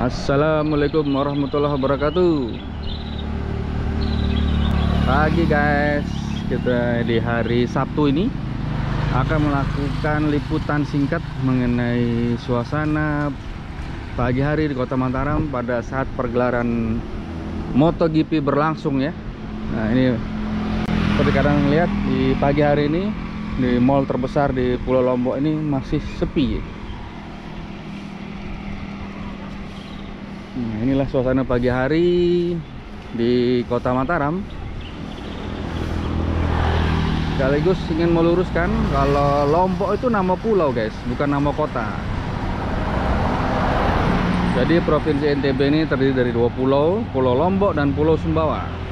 Assalamualaikum warahmatullahi wabarakatuh. Pagi guys, kita di hari Sabtu ini akan melakukan liputan singkat mengenai suasana pagi hari di Kota Mataram pada saat pergelaran MotoGP berlangsung ya. Nah ini seperti kadang lihat di pagi hari ini di mall terbesar di Pulau Lombok ini masih sepi. Nah, inilah suasana pagi hari di Kota Mataram. Sekaligus ingin meluruskan kalau Lombok itu nama pulau guys, bukan nama kota. Jadi provinsi NTB ini terdiri dari dua pulau, Pulau Lombok dan Pulau Sumbawa.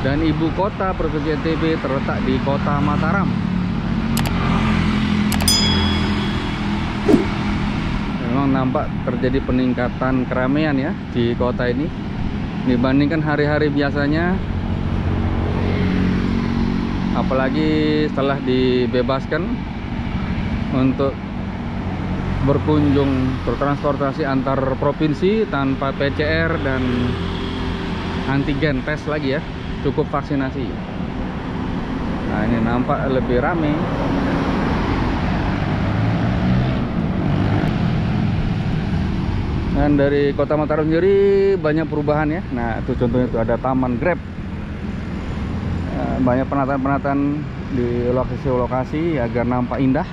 Dan ibu kota provinsi NTB terletak di Kota Mataram. Memang nampak terjadi peningkatan keramaian ya di kota ini dibandingkan hari-hari biasanya. Apalagi setelah dibebaskan untuk berkunjung bertransportasi antar provinsi tanpa PCR dan antigen tes lagi ya. Cukup vaksinasi. Nah ini nampak lebih ramai. Dan dari Kota Mataram sendiri banyak perubahan ya. Nah itu contohnya itu ada taman Grab. Banyak penataan-penataan di lokasi-lokasi agar nampak indah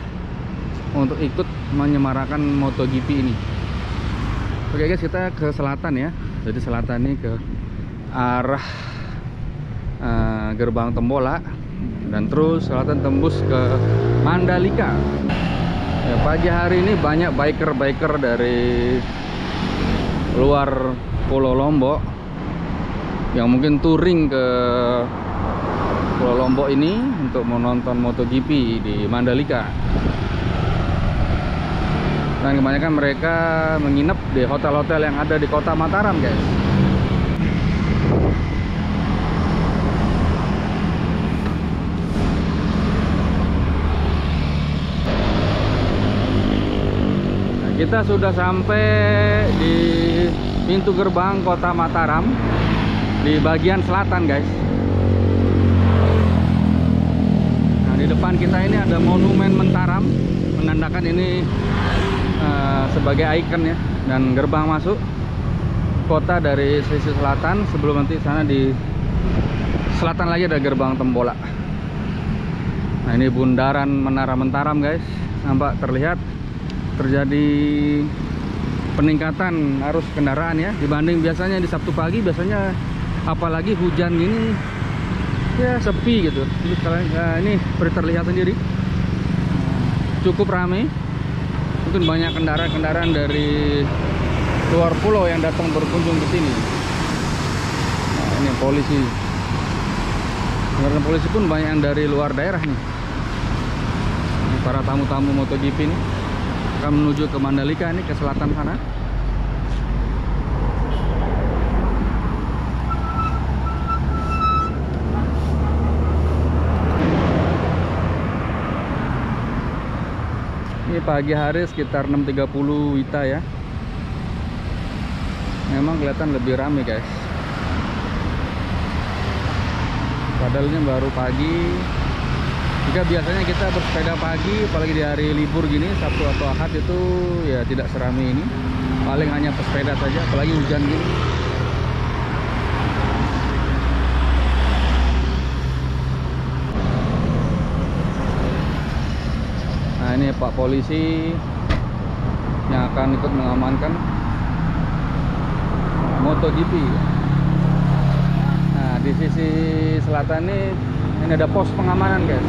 untuk ikut menyemarakan MotoGP ini. Oke guys, kita ke selatan ya. Jadi selatan ini ke arah Gerbang Tembola dan terus selatan tembus ke Mandalika ya. Pagi hari ini banyak biker-biker dari luar Pulau Lombok yang mungkin touring ke Pulau Lombok ini untuk menonton MotoGP di Mandalika. Dan kebanyakan mereka menginap di hotel-hotel yang ada di Kota Mataram guys. Kita sudah sampai di pintu gerbang Kota Mataram di bagian selatan guys. Nah di depan kita ini ada monumen Mataram, menandakan ini sebagai ikon ya, dan gerbang masuk kota dari sisi selatan. Sebelum nanti sana di selatan lagi ada gerbang Tembola. Nah ini bundaran Menara Mataram guys, nampak terlihat terjadi peningkatan arus kendaraan ya dibanding biasanya di Sabtu pagi. Biasanya apalagi hujan gini ya sepi gitu. Ini seperti terlihat sendiri cukup ramai. Mungkin banyak kendaraan-kendaraan dari luar pulau yang datang berkunjung ke sini. Nah, ini polisi. Kendaraan polisi pun banyak yang dari luar daerah nih. Ini para tamu-tamu MotoGP ini akan menuju ke Mandalika ini ke selatan sana. Ini pagi hari sekitar 6.30 WITA ya. Memang kelihatan lebih ramai guys. Padahal ini baru pagi. Jika biasanya kita bersepeda pagi, apalagi di hari libur gini, Sabtu atau Ahad itu ya tidak seramai ini. Paling hanya pesepeda saja, apalagi hujan gini. Nah ini Pak Polisi yang akan ikut mengamankan MotoGP. Nah di sisi selatan ini ada pos pengamanan guys.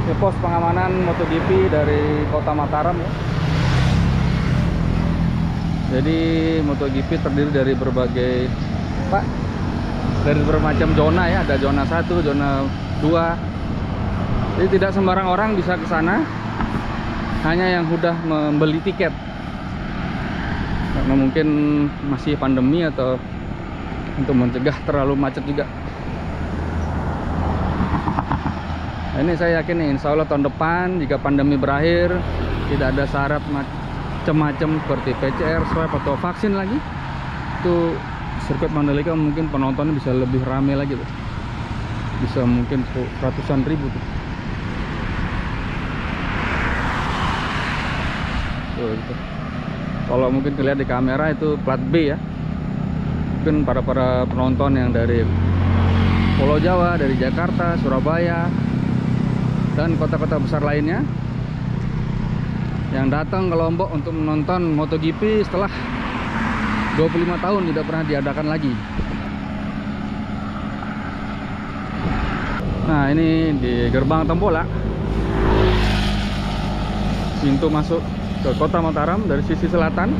Ini pos pengamanan MotoGP dari Kota Mataram ya. Jadi MotoGP terdiri dari berbagai bermacam zona ya. Ada zona 1, zona 2. Jadi tidak sembarang orang bisa ke sana, hanya yang sudah membeli tiket. karena mungkin masih pandemi atau untuk mencegah terlalu macet juga. Nah, ini saya yakin nih, insya Allah tahun depan jika pandemi berakhir, tidak ada syarat macam-macam seperti PCR, swab atau vaksin lagi, itu sirkuit Mandalika mungkin penontonnya bisa lebih ramai lagi tuh. Bisa mungkin ratusan ribu tuh. Tuh, gitu. Kalau mungkin kelihatan di kamera itu plat B ya. Mungkin para penonton yang dari Pulau Jawa, dari Jakarta, Surabaya, dan kota-kota besar lainnya yang datang ke Lombok untuk menonton MotoGP setelah 25 tahun tidak pernah diadakan lagi. Nah, ini di gerbang Tembola, pintu masuk ke kota Mataram dari sisi selatan.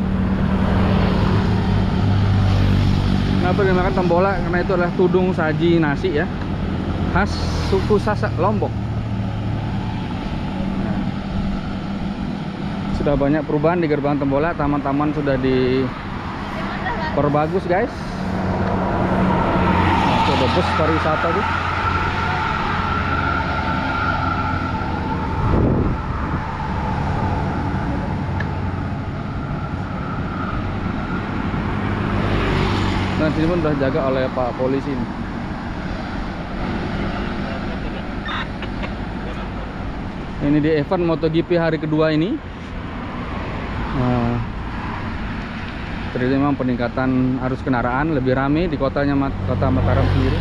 Kenapa dinamakan Tembola? Karena itu adalah tudung saji nasi ya, khas suku Sasak Lombok. Sudah banyak perubahan di gerbang Tembola, taman-taman sudah diperbagus guys. Nah, itu ada bus pariwisata tuh. Dan sini pun sudah jaga oleh Pak Polisi ini. Ini di event MotoGP hari kedua ini. Nah, terjadi memang peningkatan arus kendaraan, lebih ramai di kota Mataram sendiri.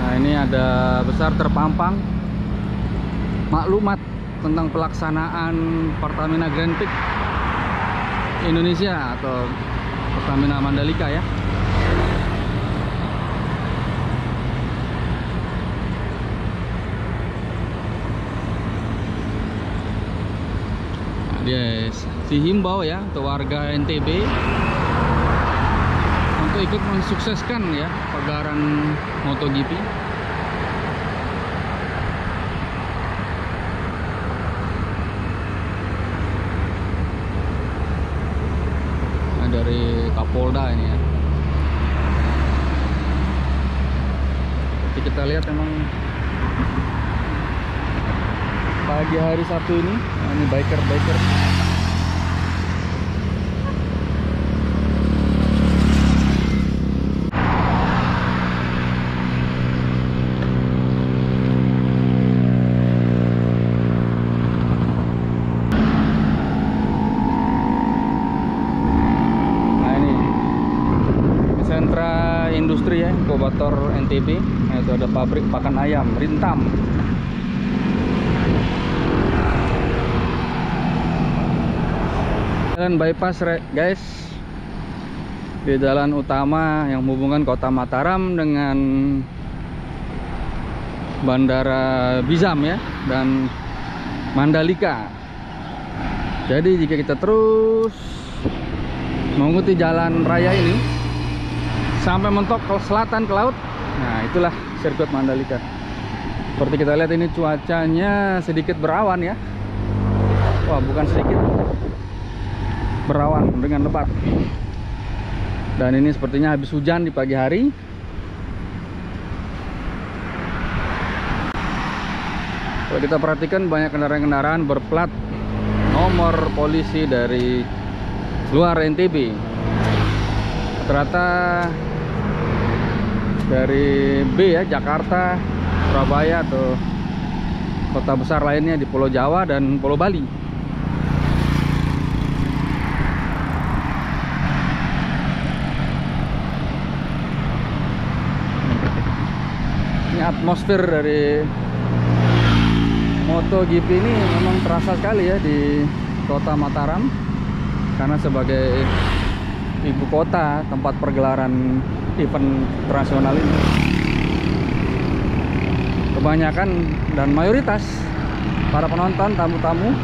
Nah, ini ada besar terpampang maklumat tentang pelaksanaan Pertamina Grand Prix Indonesia atau Pertamina Mandalika ya. Nah, dia dihimbau ya untuk warga NTB untuk ikut mensukseskan ya pagelaran MotoGP. Dari Kapolda ini ya. Jadi kita lihat memang pagi hari Sabtu ini, nah ini biker. Industri ya, inkubator NTB. Nah, itu ada pabrik pakan ayam Rintam. Jalan bypass guys, di jalan utama yang menghubungkan kota Mataram dengan Bandara Bizam ya dan Mandalika. Jadi jika kita terus mengikuti jalan raya ini sampai mentok ke selatan ke laut, nah itulah sirkuit Mandalika. Seperti kita lihat ini cuacanya sedikit berawan ya. Wah, bukan sedikit, berawan dengan lebat. Dan ini sepertinya habis hujan di pagi hari. Kalau kita perhatikan banyak kendaraan-kendaraan berplat nomor polisi dari luar NTB. Ternyata dari B ya, Jakarta, Surabaya atau kota besar lainnya di Pulau Jawa dan Pulau Bali. Ini atmosfer dari MotoGP ini memang terasa sekali ya di kota Mataram, karena sebagai ibu kota tempat pergelaran event internasional ini, kebanyakan dan mayoritas para penonton, tamu-tamu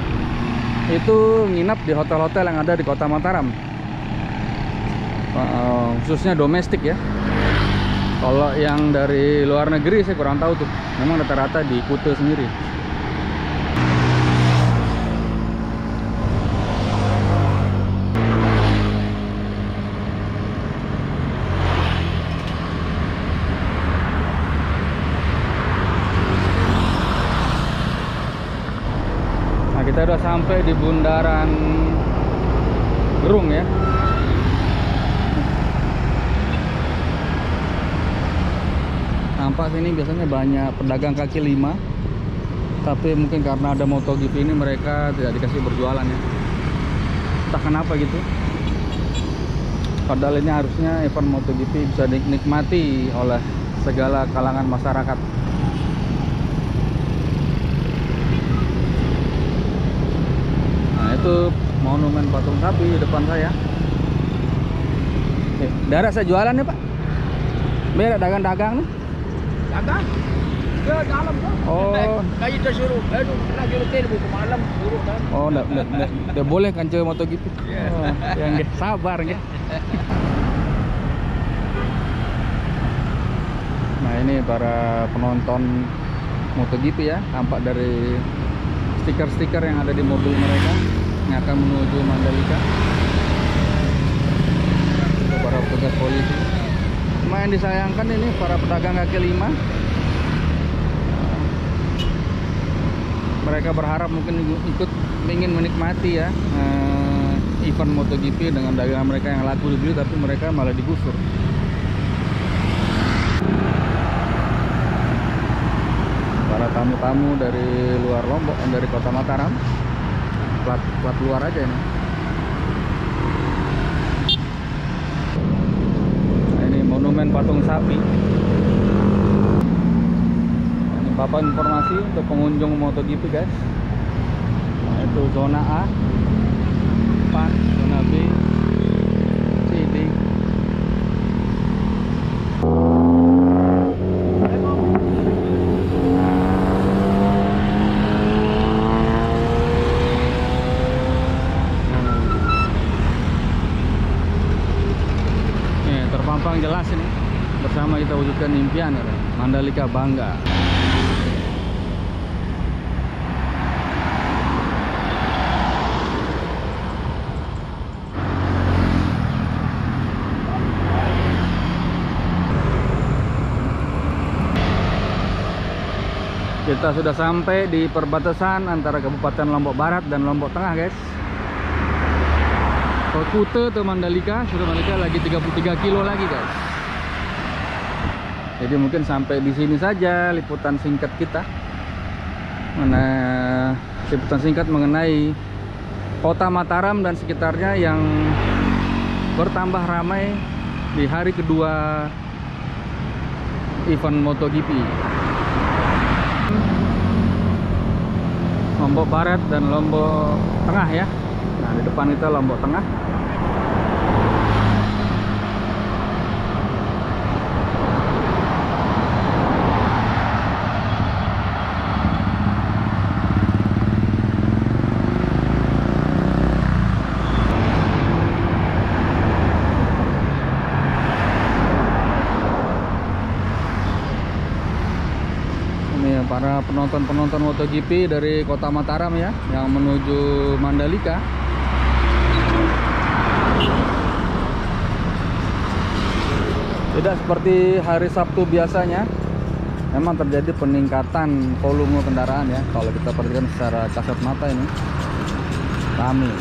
itu nginap di hotel-hotel yang ada di kota Mataram, khususnya domestik ya. Kalau yang dari luar negeri saya kurang tahu tuh. Memang rata-rata di Kuta sendiri. Nah, kita udah sampai di bundaran Gerung ya. Nampak sini biasanya banyak pedagang kaki lima, tapi mungkin karena ada MotoGP ini mereka tidak dikasih berjualan ya. Entah kenapa gitu. Padahal ini harusnya event MotoGP bisa dinikmati oleh segala kalangan masyarakat. Nah, itu monumen patung sapi di depan saya. Daerah saya jualan ya Pak? Berak dagang-dagang nih. Dagang ke dalam kan. Oh. Kayu tersuruh. Nak jual telur ke malam suruh kan. Oh, nggak boleh kan coba MotoGP. Yes. Oh, yang nggih, sabar nggih. Nah, ini para penonton MotoGP ya, tampak dari stiker-stiker yang ada di mobil mereka yang akan menuju Mandalika. Para petugas polisi. Lumayan disayangkan ini para pedagang kaki lima. Mereka berharap mungkin ingin menikmati ya event MotoGP dengan dagangan mereka yang laku dibeli, tapi mereka malah digusur. Para tamu-tamu dari luar Lombok, dari kota Mataram, plat luar aja ini. Nah, ini monumen patung sapi. Papan informasi untuk pengunjung MotoGP guys. Nah, itu zona A, 4, zona B, C, D. Nih, terpampang jelas ini. Bersama kita wujudkan impian ya, Mandalika bangga. Kita sudah sampai di perbatasan antara Kabupaten Lombok Barat dan Lombok Tengah guys. Ke Kuta ke Mandalika, sudah Mandalika lagi 33 kilo lagi guys. Jadi mungkin sampai di sini saja liputan singkat kita. Liputan singkat mengenai kota Mataram dan sekitarnya yang bertambah ramai di hari kedua event MotoGP. Lombok Barat dan Lombok Tengah ya. Nah, di depan itu Lombok Tengah. Para penonton MotoGP dari kota Mataram ya, yang menuju Mandalika. Tidak seperti hari Sabtu biasanya, memang terjadi peningkatan volume kendaraan ya. Kalau kita perhatikan secara kasat mata ini ramai.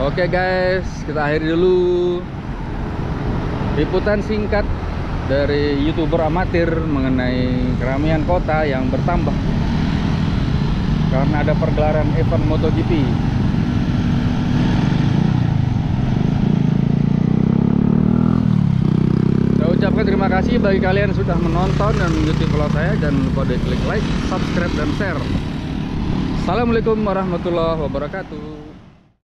Oke guys, kita akhiri dulu Liputan singkat dari YouTuber amatir mengenai keramaian kota yang bertambah karena ada pergelaran event MotoGP. Saya ucapkan terima kasih bagi kalian yang sudah menonton dan mengikuti vlog saya. Jangan lupa klik like, subscribe, dan share. Assalamualaikum warahmatullahi wabarakatuh.